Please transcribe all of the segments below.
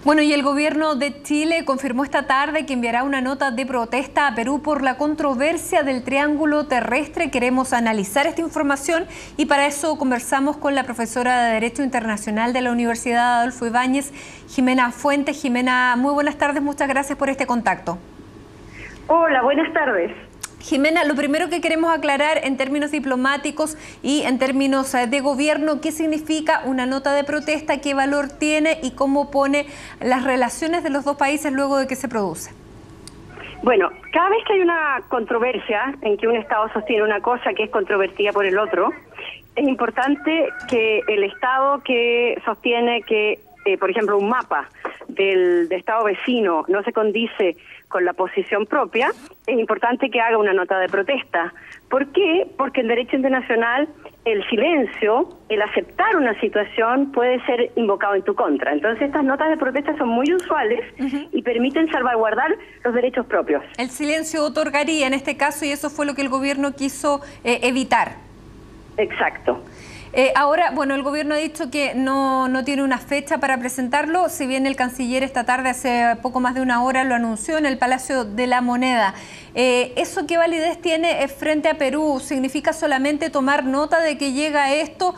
Bueno, y el gobierno de Chile confirmó esta tarde que enviará una nota de protesta a Perú por la controversia del triángulo terrestre. Queremos analizar esta información y para eso conversamos con la profesora de Derecho Internacional de la Universidad Adolfo Ibáñez, Jimena Fuentes. Jimena, muy buenas tardes, muchas gracias por este contacto. Hola, buenas tardes. Jimena, lo primero que queremos aclarar en términos diplomáticos y en términos de gobierno, ¿qué significa una nota de protesta? ¿Qué valor tiene? ¿Y cómo pone las relaciones de los dos países luego de que se produce? Bueno, cada vez que hay una controversia en que un Estado sostiene una cosa que es controvertida por el otro, es importante que el Estado que sostiene que, por ejemplo, un mapa del Estado vecino no se condice con la posición propia, es importante que haga una nota de protesta. ¿Por qué? Porque en derecho internacional el silencio, el aceptar una situación puede ser invocado en tu contra. Entonces estas notas de protesta son muy usuales y permiten salvaguardar los derechos propios. El silencio otorgaría en este caso y eso fue lo que el gobierno quiso evitar. Exacto. Ahora, bueno, el gobierno ha dicho que no tiene una fecha para presentarlo, si bien el canciller esta tarde, hace poco más de una hora, lo anunció en el Palacio de la Moneda. ¿Eso qué validez tiene frente a Perú? ¿Significa solamente tomar nota de que llega esto?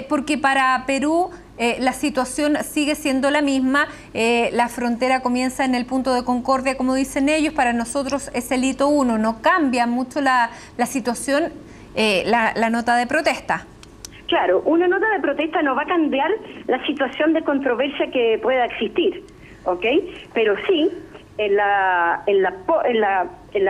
Porque para Perú la situación sigue siendo la misma, la frontera comienza en el punto de concordia, como dicen ellos, para nosotros es el hito 1, no cambia mucho la situación, la nota de protesta. Claro, una nota de protesta no va a cambiar la situación de controversia que pueda existir, ¿ok? Pero sí, en la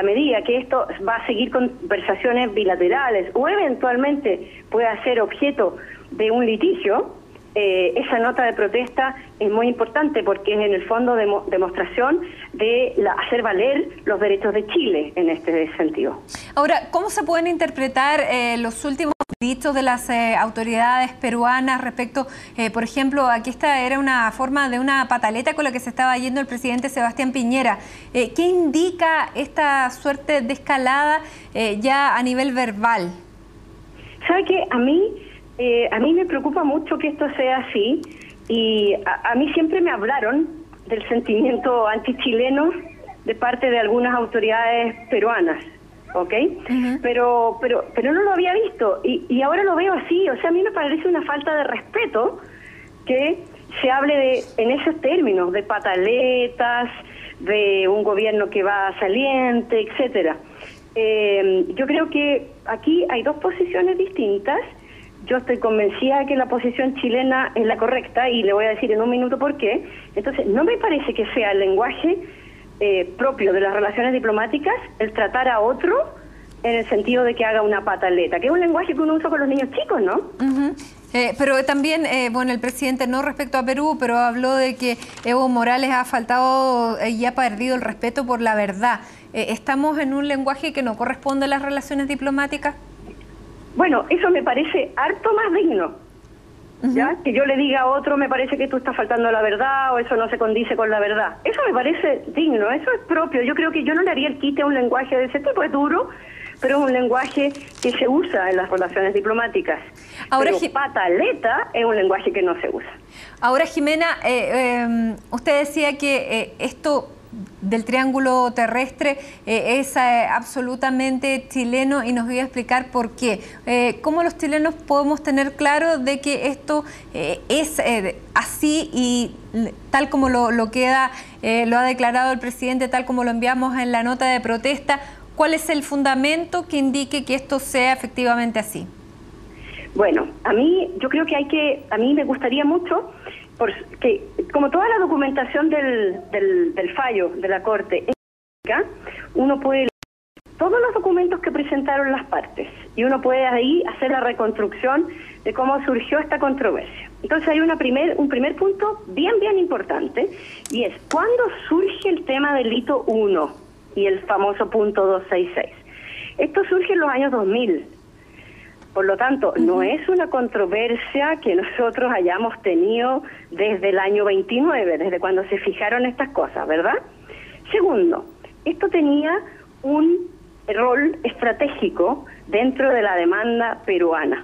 medida que esto va a seguir conversaciones bilaterales o eventualmente pueda ser objeto de un litigio, esa nota de protesta es muy importante porque es en el fondo demostración de hacer valer los derechos de Chile en este sentido. Ahora, ¿cómo se pueden interpretar los últimos dichos de las autoridades peruanas respecto, por ejemplo, aquí era una forma de una pataleta con la que se estaba yendo el presidente Sebastián Piñera? ¿Qué indica esta suerte de escalada ya a nivel verbal? ¿Sabe qué? A mí me preocupa mucho que esto sea así y a mí siempre me hablaron del sentimiento antichileno de parte de algunas autoridades peruanas, ¿ok? Pero no lo había visto y ahora lo veo así. O sea, a mí me parece una falta de respeto que se hable en esos términos, de pataletas, de un gobierno que va saliente, etcétera. Yo creo que aquí hay dos posiciones distintas. Yo estoy convencida de que la posición chilena es la correcta y le voy a decir en un minuto por qué. Entonces, no me parece que sea el lenguaje propio de las relaciones diplomáticas el tratar a otro en el sentido de que haga una pataleta, que es un lenguaje que uno usa con los niños chicos, ¿no? Pero también, bueno, el presidente no respecto a Perú, pero habló de que Evo Morales ha faltado y ha perdido el respeto por la verdad. ¿Estamos en un lenguaje que no corresponde a las relaciones diplomáticas? Bueno, eso me parece harto más digno. ¿Ya? Que yo le diga a otro, me parece que tú estás faltando a la verdad o eso no se condice con la verdad. Eso me parece digno, eso es propio. Yo creo que yo no le haría el quite a un lenguaje de ese tipo, es duro, pero es un lenguaje que se usa en las relaciones diplomáticas. Ahora, pero pataleta es un lenguaje que no se usa. Ahora, Jimena, usted decía que esto del triángulo terrestre es absolutamente chileno y nos voy a explicar por qué. ¿Cómo los chilenos podemos tener claro de que esto es así y tal como lo ha declarado el presidente, tal como lo enviamos en la nota de protesta? ¿Cuál es el fundamento que indique que esto sea efectivamente así? Bueno, yo creo que a mí me gustaría mucho porque como toda la documentación del fallo de la Corte, uno puede leer todos los documentos que presentaron las partes y uno puede ahí hacer la reconstrucción de cómo surgió esta controversia. Entonces hay un primer punto bien importante y es cuándo surge el tema del hito 1 y el famoso punto 266. Esto surge en los años 2000. Por lo tanto, no es una controversia que nosotros hayamos tenido desde el año 29, desde cuando se fijaron estas cosas, ¿verdad? Segundo, esto tenía un rol estratégico dentro de la demanda peruana.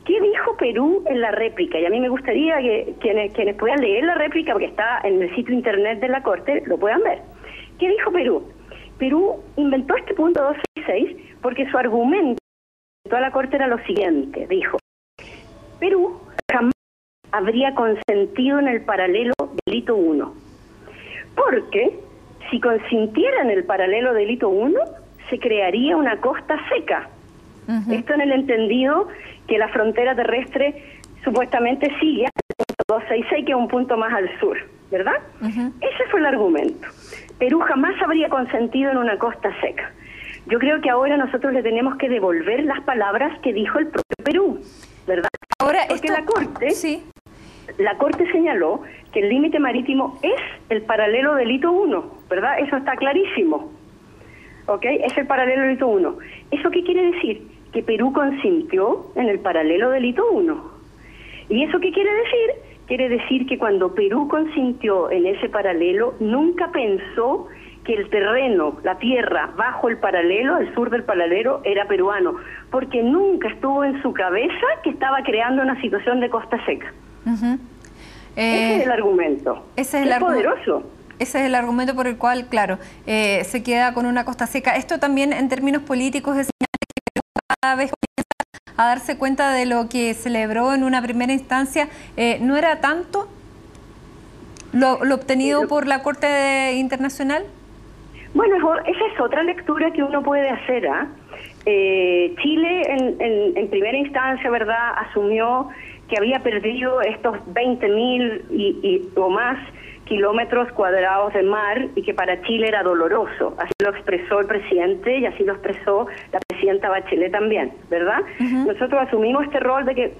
¿Qué dijo Perú en la réplica? Y a mí me gustaría que quienes puedan leer la réplica, porque está en el sitio internet de la Corte, lo puedan ver. ¿Qué dijo Perú? Perú inventó este punto 266 porque su argumento de toda la Corte era lo siguiente. Dijo, Perú jamás habría consentido en el paralelo delito 1. Porque si consintiera en el paralelo delito 1, se crearía una costa seca. Esto en el entendido que la frontera terrestre supuestamente sigue al punto 266, que es un punto más al sur, ¿verdad? Ese fue el argumento. Perú jamás habría consentido en una costa seca. Yo creo que ahora nosotros le tenemos que devolver las palabras que dijo el propio Perú, ¿verdad? Ahora, porque la Corte, sí, la Corte señaló que el límite marítimo es el paralelo delito 1, ¿verdad? Eso está clarísimo. ¿Ok? Es el paralelo delito 1. ¿Eso qué quiere decir? Que Perú consintió en el paralelo delito 1. ¿Y eso qué quiere decir? Quiere decir que cuando Perú consintió en ese paralelo, nunca pensó que el terreno, la tierra, bajo el paralelo, al sur del paralelo, era peruano, porque nunca estuvo en su cabeza que estaba creando una situación de costa seca. Ese es el argumento. Ese es el poderoso. Ese es el argumento por el cual, claro, se queda con una costa seca. Esto también en términos políticos es señal de que Perú cada vez comienza a darse cuenta de lo que celebró en una primera instancia. ¿No era tanto lo obtenido por la Corte Internacional? Bueno, esa es otra lectura que uno puede hacer. Chile en primera instancia, ¿verdad?, asumió que había perdido estos 20.000 o más kilómetros cuadrados de mar y que para Chile era doloroso. Así lo expresó el presidente y así lo expresó la presidenta Bachelet también, ¿verdad? Nosotros asumimos este rol de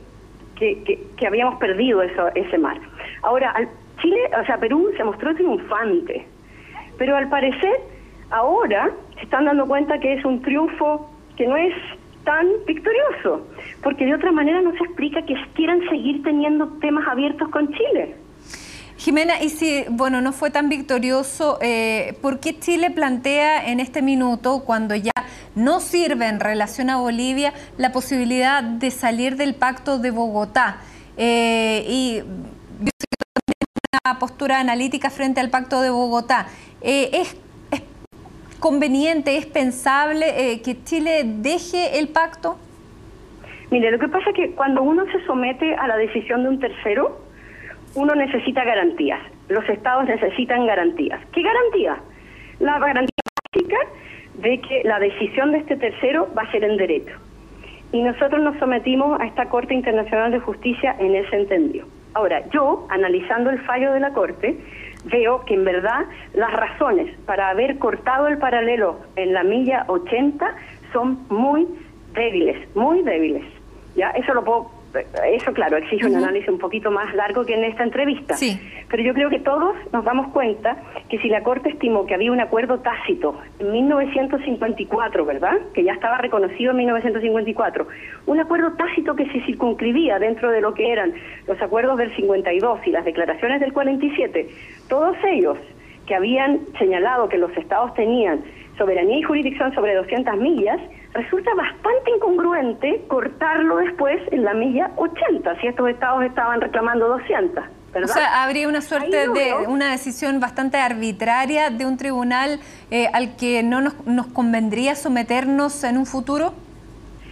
que habíamos perdido ese mar. Ahora, Chile, o sea, Perú se mostró triunfante, pero al parecer ahora se están dando cuenta que es un triunfo que no es tan victorioso, porque de otra manera no se explica que quieran seguir teniendo temas abiertos con Chile. Jimena, y si, bueno, no fue tan victorioso, ¿por qué Chile plantea en este minuto, cuando ya no sirve en relación a Bolivia, la posibilidad de salir del Pacto de Bogotá? Y una postura analítica frente al Pacto de Bogotá. ¿Es conveniente, es pensable que Chile deje el pacto? Mire, lo que pasa es que cuando uno se somete a la decisión de un tercero, uno necesita garantías. Los estados necesitan garantías. ¿Qué garantía? La garantía básica de que la decisión de este tercero va a ser en derecho. Y nosotros nos sometimos a esta Corte Internacional de Justicia en ese entendido. Ahora, yo, analizando el fallo de la Corte, veo que en verdad las razones para haber cortado el paralelo en la milla 80 son muy débiles, muy débiles. ¿Ya? Eso claro, exige un análisis un poquito más largo que en esta entrevista. Sí. Pero yo creo que todos nos damos cuenta que si la Corte estimó que había un acuerdo tácito en 1954, ¿verdad?, que ya estaba reconocido en 1954, un acuerdo tácito que se circunscribía dentro de lo que eran los acuerdos del 52 y las declaraciones del 47, todos ellos que habían señalado que los estados tenían soberanía y jurisdicción sobre 200 millas, resulta bastante incongruente cortarlo después en la milla 80, si estos estados estaban reclamando 200, ¿verdad? O sea, habría una suerte de una decisión bastante arbitraria de un tribunal al que no nos convendría someternos en un futuro.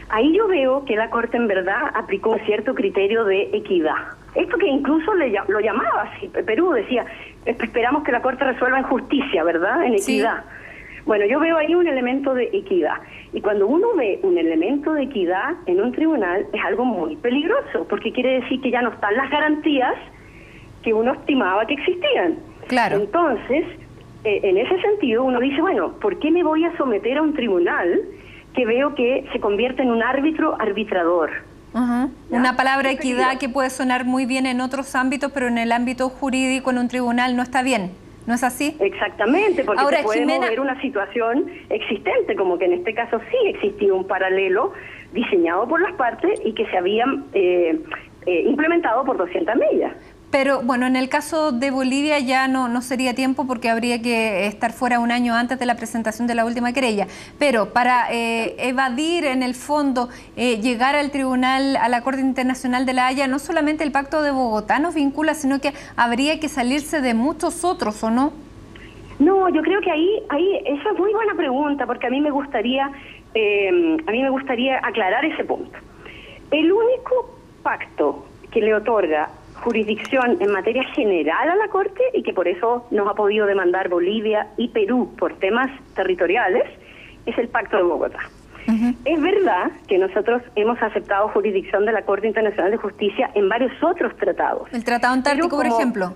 Ahí yo veo que la Corte en verdad aplicó un cierto criterio de equidad. Esto que incluso lo llamaba así, Perú decía, esperamos que la Corte resuelva en justicia, ¿verdad?, en equidad. Sí. Bueno, yo veo ahí un elemento de equidad. Y cuando uno ve un elemento de equidad en un tribunal, es algo muy peligroso, porque quiere decir que ya no están las garantías que uno estimaba que existían. Claro. Entonces, en ese sentido, uno dice, bueno, ¿por qué me voy a someter a un tribunal que veo que se convierte en un árbitro arbitrador? Una palabra equidad que puede sonar muy bien en otros ámbitos, pero en el ámbito jurídico, en un tribunal, no está bien. ¿No es así? Exactamente, porque ahora, se puede Jimena, mover una situación existente, como que en este caso sí existía un paralelo diseñado por las partes y que se habían implementado por 200 millas. Pero bueno, en el caso de Bolivia ya no sería tiempo porque habría que estar fuera un año antes de la presentación de la última querella. Pero para evadir en el fondo, llegar al tribunal, a la Corte Internacional de la Haya, no solamente el Pacto de Bogotá nos vincula, sino que habría que salirse de muchos otros, ¿o no? No, yo creo que ahí esa es muy buena pregunta, porque a mí me gustaría aclarar ese punto. El único pacto que le otorga jurisdicción en materia general a la Corte, y que por eso nos ha podido demandar Bolivia y Perú por temas territoriales, es el Pacto de Bogotá. Es verdad que nosotros hemos aceptado jurisdicción de la Corte Internacional de Justicia en varios otros tratados. ¿El Tratado Antártico, por ejemplo?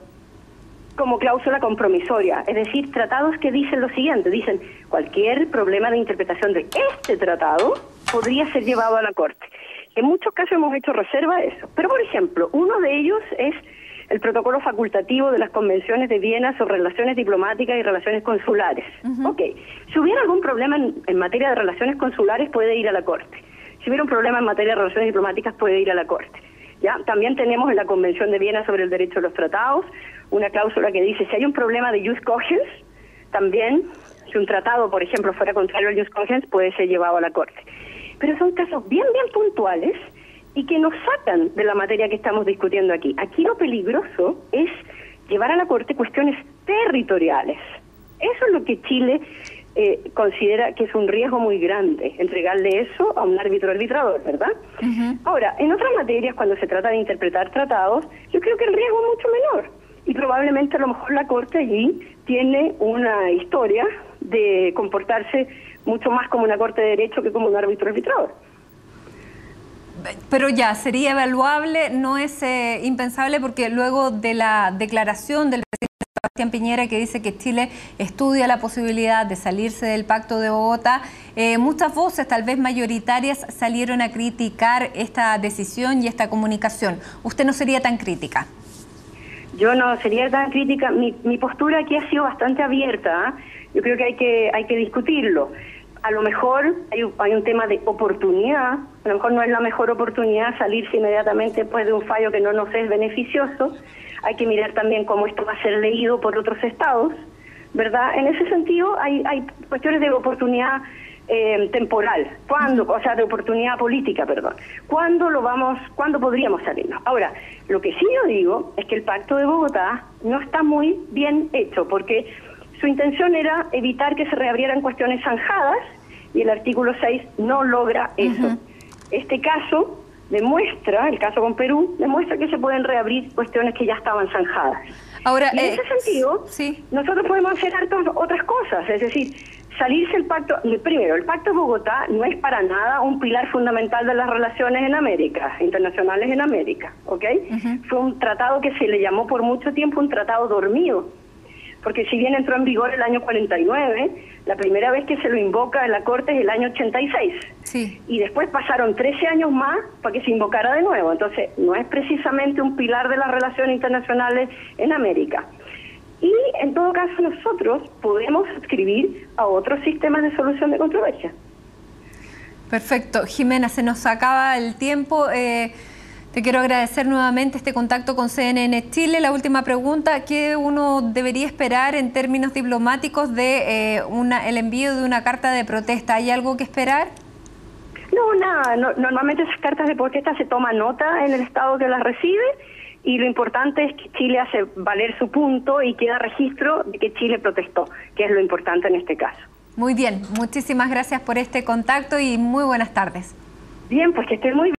Como cláusula compromisoria, es decir, tratados que dicen lo siguiente, dicen cualquier problema de interpretación de este tratado podría ser llevado a la Corte. En muchos casos hemos hecho reserva a eso, pero por ejemplo, uno de ellos es el protocolo facultativo de las convenciones de Viena sobre relaciones diplomáticas y relaciones consulares. Si hubiera algún problema en materia de relaciones consulares puede ir a la Corte. Si hubiera un problema en materia de relaciones diplomáticas puede ir a la Corte. ¿Ya? También tenemos en la Convención de Viena sobre el derecho de los tratados una cláusula que dice si hay un problema de jus cogens, también si un tratado, por ejemplo, fuera contrario al jus cogens, puede ser llevado a la Corte. Pero son casos bien puntuales y que nos sacan de la materia que estamos discutiendo aquí. Aquí lo peligroso es llevar a la Corte cuestiones territoriales. Eso es lo que Chile considera que es un riesgo muy grande, entregarle eso a un árbitro arbitrador, ¿verdad? Ahora, en otras materias, cuando se trata de interpretar tratados, yo creo que el riesgo es mucho menor. Y probablemente a lo mejor la Corte allí tiene una historia de comportarse mucho más como una Corte de Derecho que como un árbitro arbitrador. Pero ya, sería evaluable, no es impensable, porque luego de la declaración del presidente Sebastián Piñera, que dice que Chile estudia la posibilidad de salirse del Pacto de Bogotá, muchas voces, tal vez mayoritarias, salieron a criticar esta decisión y esta comunicación. ¿Usted no sería tan crítica? Yo no sería tan crítica. Mi postura aquí ha sido bastante abierta. Yo creo que hay que discutirlo. A lo mejor hay un tema de oportunidad. A lo mejor no es la mejor oportunidad salirse inmediatamente después de un fallo que no nos es beneficioso. Hay que mirar también cómo esto va a ser leído por otros estados, ¿verdad? En ese sentido hay cuestiones de oportunidad temporal, de oportunidad política, perdón. ¿Cuándo podríamos salirnos? Ahora, lo que sí yo digo es que el Pacto de Bogotá no está muy bien hecho, porque su intención era evitar que se reabrieran cuestiones zanjadas y el artículo 6 no logra eso. Este caso demuestra, el caso con Perú, demuestra que se pueden reabrir cuestiones que ya estaban zanjadas. Ahora, y en ese sentido, nosotros podemos hacer otras cosas, es decir, salirse el pacto. Primero, el Pacto de Bogotá no es para nada un pilar fundamental de las relaciones en América, internacionales en América, ¿ok? Fue un tratado que se le llamó por mucho tiempo un tratado dormido, porque si bien entró en vigor el año 49, la primera vez que se lo invoca en la Corte es el año 86. Y después pasaron 13 años más para que se invocara de nuevo. Entonces, no es precisamente un pilar de las relaciones internacionales en América. Y, en todo caso, nosotros podemos suscribir a otros sistemas de solución de controversia. Perfecto. Jimena, se nos acaba el tiempo. Te quiero agradecer nuevamente este contacto con CNN Chile. La última pregunta, ¿qué uno debería esperar en términos diplomáticos de el envío de una carta de protesta? ¿Hay algo que esperar? No, nada. Normalmente esas cartas de protesta se toma nota en el estado que las recibe y lo importante es que Chile hace valer su punto y queda registro de que Chile protestó, que es lo importante en este caso. Muy bien. Muchísimas gracias por este contacto y muy buenas tardes. Bien, pues que estén muy bien.